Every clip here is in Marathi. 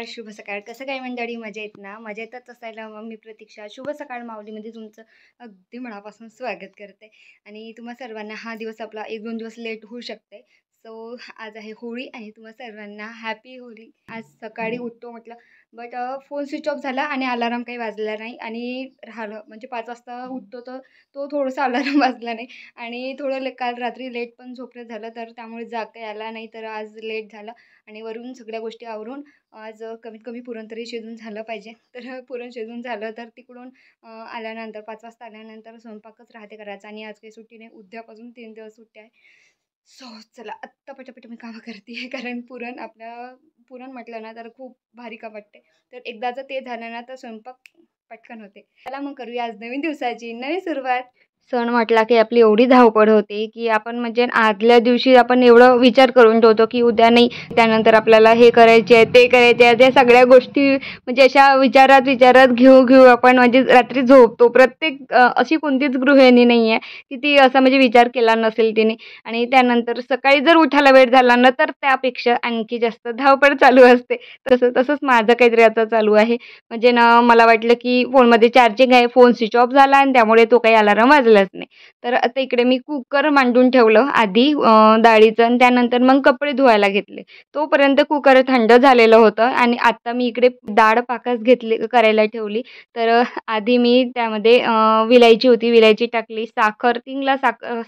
शुभ सकाळ. कसं काय मंडळी, मजेत ना? मजेतच असायला मग मी प्रतीक्षा शुभ सकाळ माऊलीमध्ये तुमचं अगदी मनापासून स्वागत करते. आणि तुम्हा सर्वांना हा दिवस आपला 1-2 दिवस लेट होऊ शकते. सो आज आहे होळी आणि तुम्हा सर्वांना हॅपी होळी. आज सकाळी उठतो म्हटलं, बट फोन स्विच ऑफ झाला आणि अलार्म काही वाजला नाही आणि राहिलं म्हणजे 5 वाजता उठतो तर तो थोडासा अलार्म वाजला नाही. आणि थोडं काल रात्री लेट पण झोपणं झालं, तर त्यामुळे जाग काही आला नाही, तर आज लेट झालं. आणि वरून सगळ्या गोष्टी आवरून आज कमीत कमी पुरण तरी शिजून झालं पाहिजे. तर पुरण शिजून झालं तर तिकडून आल्यानंतर 5 वाजता आल्यानंतर स्वयंपाकच राहते करायचा. आणि आज काही सुट्टी नाही, उद्यापासून 3 दिवस सुट्टी आहे. सो चला आत्ता पटापट मी कामं करते आहे, कारण पुरण म्हटलं ना तर खूप भारी काम वाटते. तर एकदाचं ते झालं ना तर स्वयंपाक पटकन होते. चला मग करूया आज नवीन दिवसाची नवीन सुरुवात. सण म्हटला की आपली एवढी धावपळ होते की आपण म्हणजे आदल्या दिवशी आपण एवढं विचार करून ठेवतो की उद्या नाही, त्यानंतर आपल्याला हे करायचे आहे ते करायचे आहे, त्या सगळ्या गोष्टी म्हणजे अशा विचारात घेऊ आपण म्हणजे रात्री झोपतो. प्रत्येक अशी कोणतीच गृहिणी नाही आहे की ती असा म्हणजे विचार केला नसेल तिने. आणि त्यानंतर सकाळी जर उठायला वेळ झाला ना तर त्यापेक्षा आणखी जास्त धावपळ चालू असते. तसंच माझं काहीतरी आता चालू आहे. म्हणजे ना मला वाटलं की फोनमध्ये चार्जिंग आहे, फोन स्विच ऑफ झाला आणि त्यामुळे तो काही अलार्म वाजलाच नाही. तर आता इकडे मी कुकर मांडून ठेवलं आधी डाळीचं, आणि त्यानंतर मग कपडे धुवायला घेतले. तोपर्यंत कुकर थंड झालेलं होतं आणि आता मी इकडे डाळ पाकास करायला ठेवली. तर आधी मी त्यामध्ये विलायची होती, विलायची टाकली, साखर 3 ग्लास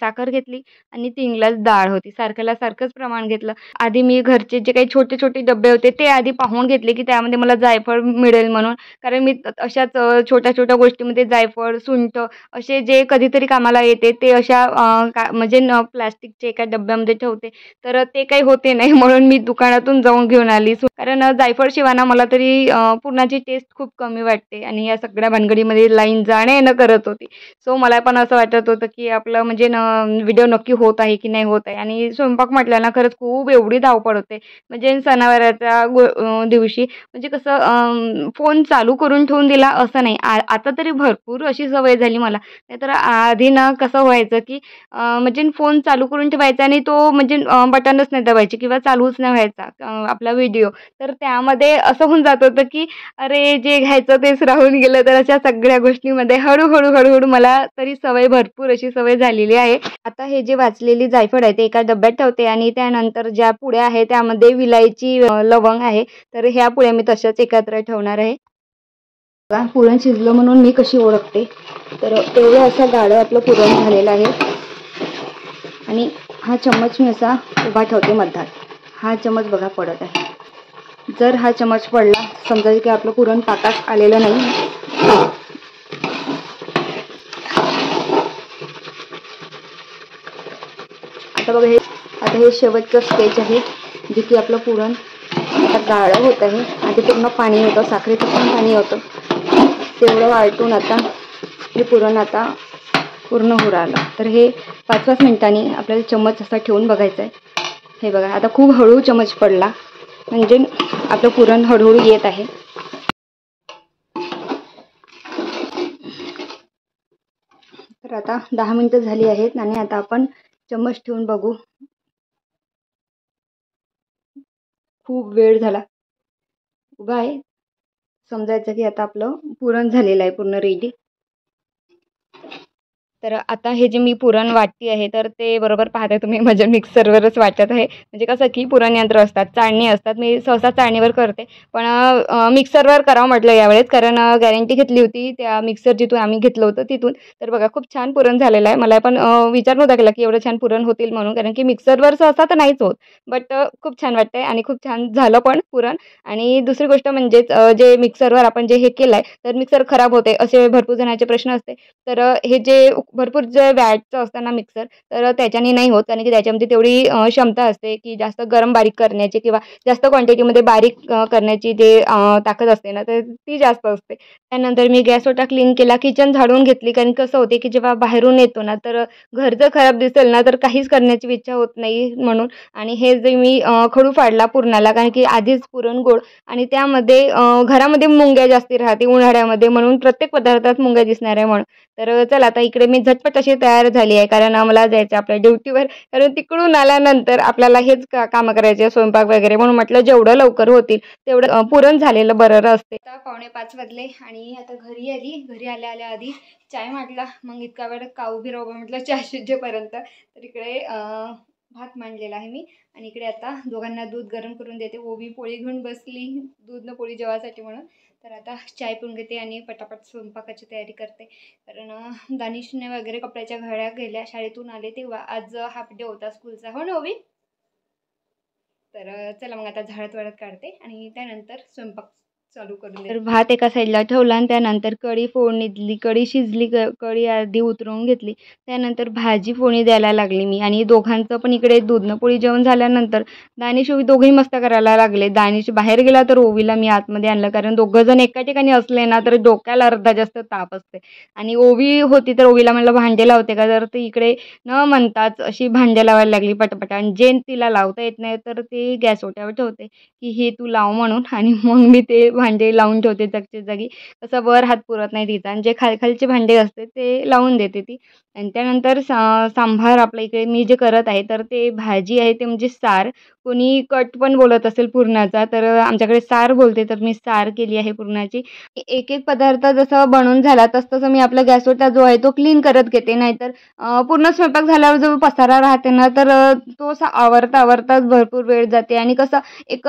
साखर घेतली आणि 3 ग्लास डाळ होती. सारख्याला सारखंच प्रमाण घेतलं. आधी मी घरचे जे काही छोटे डब्बे होते ते आधी पाहून घेतले की त्यामध्ये मला जायफळ मिळेल म्हणून. कारण मी अशाच छोट्या गोष्टीमध्ये जायफळ, सुंठ असे जे कधीतरी कामाला येते ते अशा म्हणजे प्लास्टिकच्या एका डब्यामध्ये ठेवते. तर ते काही होते नाही म्हणून मी दुकानातून जाऊन घेऊन आली. कारण जायफळ शिवाना मला तरी पुरणाची टेस्ट खूप कमी वाटते आणि या सगळ्या भानगडीमध्ये लाईन जाणं-येणं करत होती. सो मला पण असं वाटत होतं की आपलं म्हणजे व्हिडिओ नक्की होत आहे की नाही होत आहे. आणि स्वयंपाक म्हटलं ना खरंच खूप एवढी धावपळ होते. म्हणजे सणावाराच्या दिवशी म्हणजे कसं फोन चालू करून ठेवून दिला असं नाही. आता तरी भरपूर अशी सवय झाली मला. नाहीतर आधी ना कसं व्हायचं की म्हणजे फोन चालू करून ठेवायचा आणि तो म्हणजे बटनच नाही दाबायचे किंवा चालूच नाही व्हायचा आपला व्हिडिओ. तर त्यामध्ये असं होऊन जात होतं की अरे जे घ्यायचं तेच राहून गेलं. तर अशा सगळ्या गोष्टींमध्ये हळूहळू मला तरी भरपूर अशी सवय झालेली आहे. आता हे जे वाचलेली जायफळ आहे ते एका डब्यात ठेवते आणि त्यानंतर ज्या पुड्या आहे त्यामध्ये विलायची, लवंग आहे, तर ह्या पुड्या मी तशाच एकत्र ठेवणार आहे. पुरण शिजलं म्हणून मी कशी ओळखते, तर एवढं असं गाढं आपलं पुरण झालेलं आहे आणि हा चम्मच मी असा उभा ठेवते मध्यात. हा चम्मच बघा पडत आहे. जर हा चम्मच पडला समजायचं की आपलं पुरण पाकात आलेलं नाही. आता हे शेवटचं स्टेज आहे जे की आपलं पुरण आता गाढं होत आहे. आणि पूर्ण पाणी होतं, साखरेचं पण पाणी होतं, तेवढं आटून आता हे पुरण आता पूर्ण होऊ राहिलं. तर हे 5-5 मिनिटांनी आपल्याला चम्मच असा ठेवून बघायचं आहे. हे बघा आता खूप हळू चम्मच पडला म्हणजे आपलं पुरण हळूहळू येत आहे. तर आता 10 मिनिटं झाली आहेत आणि आता आपण चम्मच ठेवून बघू. खूप वेळ झाला उभा आहे, समजायचं की आता आपलं पुरण झालेलं आहे पूर्ण रेडी. तर आता हे जे मी पुरण वाटते आहे तर ते बरोबर पाहताय तुम्ही माझ्या मिक्सरवरच वाटत आहे. म्हणजे कसं की पुरण यंत्र असतात, चाळणी असतात, मी सहसा चाळणीवर करते, पण मिक्सरवर करावं म्हटलं यावेळेस, कारण गॅरंटी घेतली होती त्या मिक्सर जिथून आम्ही घेतलं होतं तिथून. तर बघा खूप छान पुरण झालेलं आहे. मला पण विचार नव्हता केला की एवढं छान पुरण होतील म्हणून, कारण की मिक्सरवर सहसा तर नाहीच होत. बट खूप छान वाटतंय आणि खूप छान झालं पण पुरण. आणि दुसरी गोष्ट म्हणजेच जे मिक्सरवर आपण जे हे केलं आहे तर मिक्सर खराब होते असे भरपूर जणांचे प्रश्न असते. तर हे जे भरपूर जे वॅटचं असतं ना मिक्सर, तर त्याच्याने नाही होत, कारण की त्याच्यामध्ये तेवढी क्षमता असते की जास्त गरम बारीक करण्याची किंवा जास्त क्वांटिटीमध्ये बारीक करण्याची जे ताकद असते ना तर ती जास्त असते. त्यानंतर मी गॅस ओटा क्लीन केला, किचन झाडून घेतली, कारण कसं होते की जेव्हा बाहेरून येतो ना तर घर जर खराब दिसेल ना तर काहीच करण्याची इच्छा होत नाही म्हणून. आणि हे जे मी खडू फाडला पुरणाला, कारण की आधीच पुरण गोड आणि त्यामध्ये घरामध्ये मुंग्या जास्ती राहते उन्हाळ्यामध्ये, म्हणून प्रत्येक पदार्थात मुंग्या दिसणार आहे म्हणून. तर चला आता इकडे मी झटपट अशी तयार झाली आहे, कारण मला जायचं आपल्या ड्युटीवर. कारण तिकडून आल्यानंतर आपल्याला हेच कामं करायचे, स्वयंपाक वगैरे, म्हणून म्हटलं जेवढं लवकर होतील तेवढं पुरण झालेलं बरं असते. आता 4:45 वाजले आणि आता घरी आली. घरी आल्या आल्या आधी चाय मांडला. मग इतका वेळ का उभी राहू म्हटलं चहा शिजेपर्यंत. तर इकडे भात मांडलेला आहे मी आणि इकडे आता दोघांना दूध गरम करून देते. ओवी पोळी घेऊन बसली दूध न पोळी जेवायसाठी म्हणून. तर आता चाय पिऊन घेते आणि पटापट स्वयंपाकाची तयारी करते. कारण दानिशने वगैरे कपड्याच्या घड्या गेल्या, शाळेतून आले तेव्हा. आज हाफ डे होता स्कूलचा, हो ना ओवी? तर चला मग आता झाडत वाळत काढते आणि त्यानंतर स्वयंपाक चालू करून दे. तर भात एका साईडला ठेवला आणि त्यानंतर कढी फोडणी दिली. कढी शिजली, कढी आधी उतरवून घेतली. त्यानंतर भाजी फोडणी द्यायला लागली मी. आणि दोघांचं पण इकडे दूधनं पोळी जेवण झाल्यानंतर दानिश ओवी दोघंही मस्त करायला लागले. दानिश बाहेर गेला तर ओवीला मी आतमध्ये आणलं, कारण दोघं जण एका ठिकाणी असले ना तर डोक्याला अर्धा जास्त ताप असते. आणि ओवी होती तर ओवीला म्हणलं भांडे लावते का, तर ती इकडे न म्हणताच अशी भांडे लावायला लागली पटापट. आणि जे तिला लावता येत नाही तर ते गॅस ओट्यावर ठेवते की हे तू लाव म्हणून. आणि मग मी ते भांडे लावून ठेवते जागच्या जागी. तसं वर हात पुरत नाही तिचा. आणि जे खालचे भांडे असते ते लावून देते ती. आणि त्यानंतर सांभार आपल्या इकडे मी जे करत आहे तर ते भाजी आहे ते म्हणजे सार. कोणी कट पण बोलत असेल पुरणाचा, तर आमच्याकडे सार बोलते. तर मी सार केली आहे पुरणाची. एक एक पदार्थ जसं बनवून झाला तसं मी आपला गॅस ओटा जो आहे तो क्लीन करत घेते. नाहीतर पूर्ण स्वयंपाक झाल्यावर जो पसारा राहते ना तर तो आवरता आवरताच भरपूर वेळ जाते. आणि कसं एक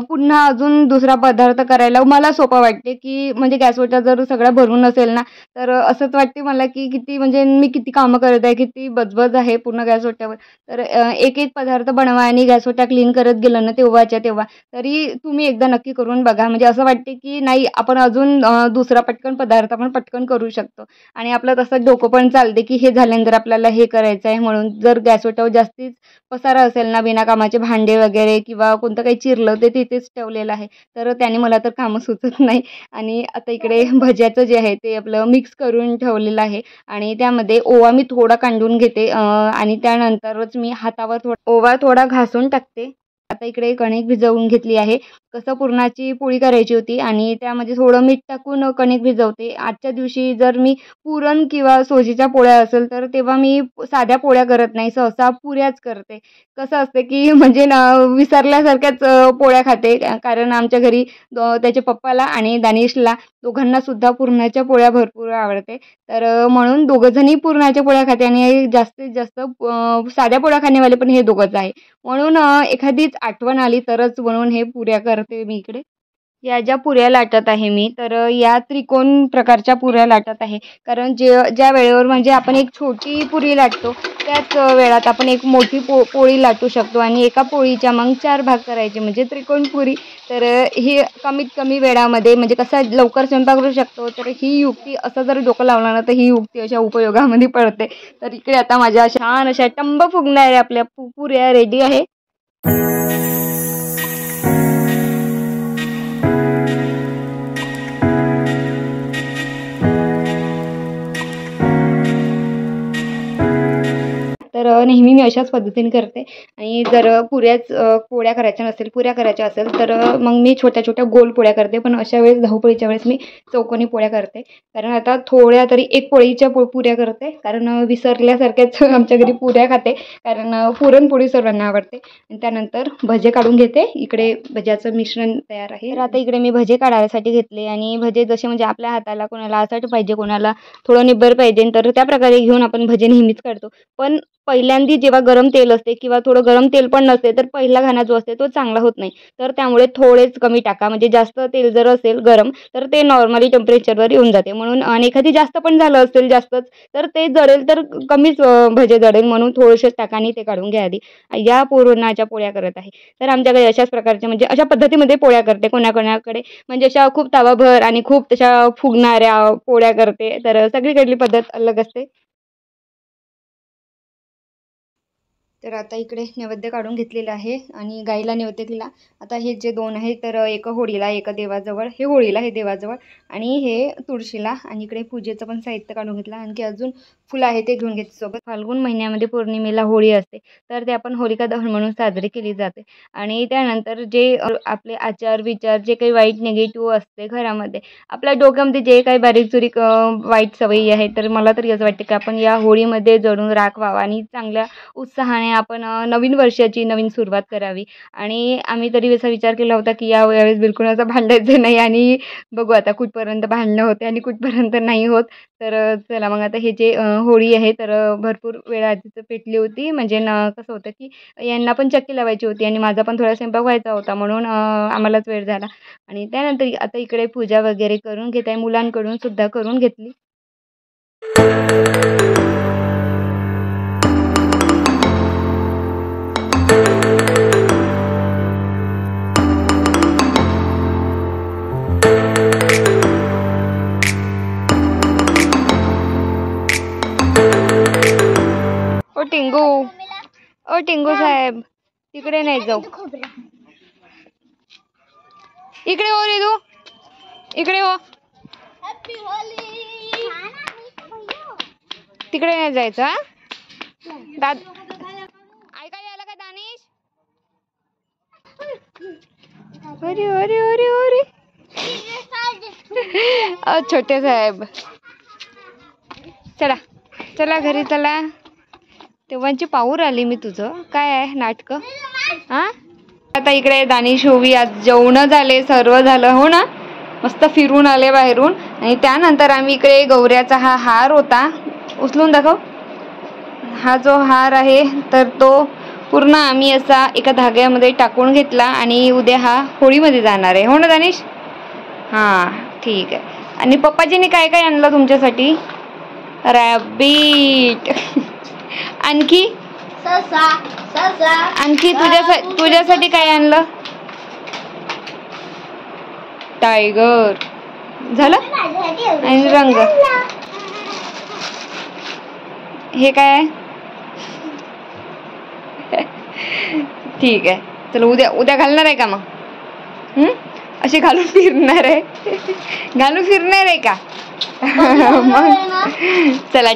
पुन्हा अजून दुसरा पदार्थ करायला मला सोपं वाटते, की म्हणजे गॅस ओटा जर सगळा भरून असेल ना तर असंच वाटते मला की किती म्हणजे मी किती कामं करत आहे, किती बजबज आहे पूर्ण गॅस ओट्यावर. तर एक एक पदार्थ बनवा आणि गॅस ओटा क्लीन करत गेलं ना तेव्हाच्या तेव्हा, तरी तुम्ही एकदा नक्की करून बघा. म्हणजे असं वाटते की नाही आपण अजून दुसरा पटकन पदार्थ आपण पटकन करू शकतो. आणि आपलं तसं डोकं पण चालते की हे झाल्यानंतर आपल्याला हे करायचं आहे म्हणून. जर गॅस ओट्यावर जास्तीच पसारा असेल ना, बिनाकामाचे भांडे वगैरे किंवा कोणतं काही चिरलं ते तिथेच ठेवलेलं आहे, तर त्याने मला तर कामं सुचत नाही. आणि आता इकडे भज्याचं जे आहे ते आपलं मिक्स करून ठेवलेलं आहे. आणि त्यामध्ये ओवा मी थोडा कांडून घेते आणि त्यानंतरच मी हातावर ओवा थोडा घासून टाकते. आता इकडे कणिक भिजवून घेतली आहे. कसं पुरणाची पोळी करायची होती आणि त्यामध्ये थोडं मीठ टाकून कणिक भिजवते. आजच्या दिवशी जर मी पुरण किंवा सोजीच्या पोळ्या असेल तर तेव्हा मी साध्या पोळ्या करत नाही, सहसा पुऱ्याच करते. कसं असतं की म्हणजे ना विसरल्यासारख्याच पोळ्या खाते. कारण आमच्या घरी त्याच्या पप्पाला आणि दानिशला दोघांना सुद्धा पुरणाच्या पोळ्या भरपूर आवडते. तर म्हणून दोघंजणही पुरणाच्या पोळ्या खाते आणि जास्तीत जास्त साध्या पोळ्या खाणेवाले पण हे दोघंच आहे. म्हणून एखादीच आठवण आली तरच म्हणून हे पुऱ्या करते मी इकडे. या ज्या पुऱ्या लाटत आहे मी, तर या त्रिकोण प्रकारच्या पुऱ्या लाटत आहे. कारण ज्या वेळेवर म्हणजे आपण एक छोटी पुरी लाटतो त्याच वेळात आपण एक मोठी पोळी लाटू शकतो. आणि एका पोळीच्या मग 4 भाग करायचे म्हणजे त्रिकोण पुरी. तर ही कमीत कमी वेळामध्ये म्हणजे कसं लवकर स्वयंपाक करू शकतो. तर ही युक्ती असं जर डोकं लावलं ना तर ही युक्ती अशा उपयोगामध्ये पडते. तर इकडे आता माझ्या छान अशा टंब फुगणाऱ्या आपल्या पुऱ्या रेडी आहे. तर नेहमी मी अशाच पद्धतीने करते. आणि जर पोळ्या करायच्या असेल तर मग मी छोट्या छोट्या गोल पोळ्या करते. पण अशा वेळेस धावपळीच्या वेळेस मी चौकोनी पोळ्या करते. कारण आता थोड्या तरी एक पोळीच्या पुऱ्या करते, कारण विसरल्यासारख्याच आमच्या घरी पुऱ्या खाते. कारण पुरणपोळी सर्वांना आवडते. आणि त्यानंतर भजे काढून घेते. इकडे भज्याचं मिश्रण तयार आहे. तर आता इकडे मी भजे काढायसाठी घेतले. आणि भजे जसे म्हणजे आपल्या हाताला कोणाला असट पाहिजे, कोणाला थोडं निब्बर पाहिजे, तर त्या प्रकारे घेऊन आपण भजे नेहमीच काढतो. पण पहिल्यांदी जेव्हा गरम तेल असते किंवा थोडं गरम तेल पण नसते तर पहिला घाणा जो असते तो चांगला होत नाही. तर त्यामुळे थोडेच कमी टाका. म्हणजे जास्त तेल जर असेल गरम तर ते नॉर्मली टेम्परेचरवर येऊन जाते. म्हणून आणि एखादी जास्त पण झालं असेल जास्तच तर ते जळेल, तर कमीच भजे जळेल, म्हणून थोडेसेच टाका आणि ते काढून घ्या आधी. या पुरणाच्या पोळ्या करत आहे. तर आमच्याकडे अशाच प्रकारच्या म्हणजे अशा पद्धतीमध्ये पोळ्या करते. कोणाकोणाकडे म्हणजे अशा खूप तवाभर आणि खूप तशा फुगणाऱ्या पोळ्या करते. तर सगळीकडली पद्धत अलग असते. तर आता इकडे नैवेद्य काढून घेतलेलं आहे आणि गाईला नैवेद्य दिला. आता हे जे 2 आहे तर एक होळीला, एक देवाजवळ. हे होळीला, हे देवाजवळ आणि हे तुळशीला. आणि इकडे पूजेचं पण साहित्य काढून घेतलं. आणखी अजून फुलं आहे ते घेऊन घेतले सोबत. फाल्गुन महिन्यामध्ये पौर्णिमेला होळी असते, तर ते आपण होलिका दहन म्हणून साजरी केली जाते. आणि त्यानंतर जे आपले आचार-विचार, जे काही वाईट निगेटिव्ह असते घरामध्ये, आपल्या डोक्यामध्ये जे काही बारीक-सारीक वाईट सवयी आहेत, तर मला तरी असं वाटते की आपण या होळीमध्ये जळून राख व्हावं आणि चांगल्या उत्साहाने आपण नवीन वर्षाची नवीन सुरुवात करावी. आणि आम्ही तरी असा विचार केला होता की यावेळेस बिलकुल असं भांडायचं नाही आणि बघू आता कुठपर्यंत भांडणं होते आणि कुठपर्यंत नाही होत. तर चला मग आता हे जे होळी आहे तर भरपूर वेळा आधीच पेटली होती. म्हणजे कसं होतं की यांना पण चक्की लावायची होती आणि माझा पण थोडा स्वयंपाक व्हायचा होता, म्हणून आम्हालाच वेळ झाला. आणि त्यानंतर आता इकडे पूजा वगैरे करून घेत आहे, मुलांकडून सुद्धा करून घेतली. ओ टिंगू साहेब, तिकडे नाही जाऊ. इकडे हो रे तू, इकडे हो. तिकडे नाही जायचं. हा ऐकायला आलं का दानिश? अरे अरे अरे अरे छोटे साहेब, चला चला घरी चला. तेव्हाची पाहूर आली मी. तुझं काय आहे नाटकं? हा आता इकडे दानिश होवी आज जेवण झाले, सर्व झालं हो ना, मस्त फिरून आले बाहेरून. आणि त्यानंतर आम्ही इकडे गौऱ्याचा हा हार होता, उचलून दाखव. हा जो हार आहे तर तो पूर्ण आम्ही असा एका धाग्यामध्ये टाकून घेतला आणि उद्या हा होळीमध्ये जाणार आहे, हो ना दानिश? हां ठीक आहे. आणि पप्पाजीने काय काय आणलं तुमच्यासाठी? रॅबिट. आणखी आणखी तुझ्यासाठी काय आणलं? टायगर. झालं. आणि रंग हे काय आहे? ठीक आहे. चल उद्या घालणार आहे का मग? अशी घालून फिरणार आहे? घालून फिरणार आहे का? मग चला.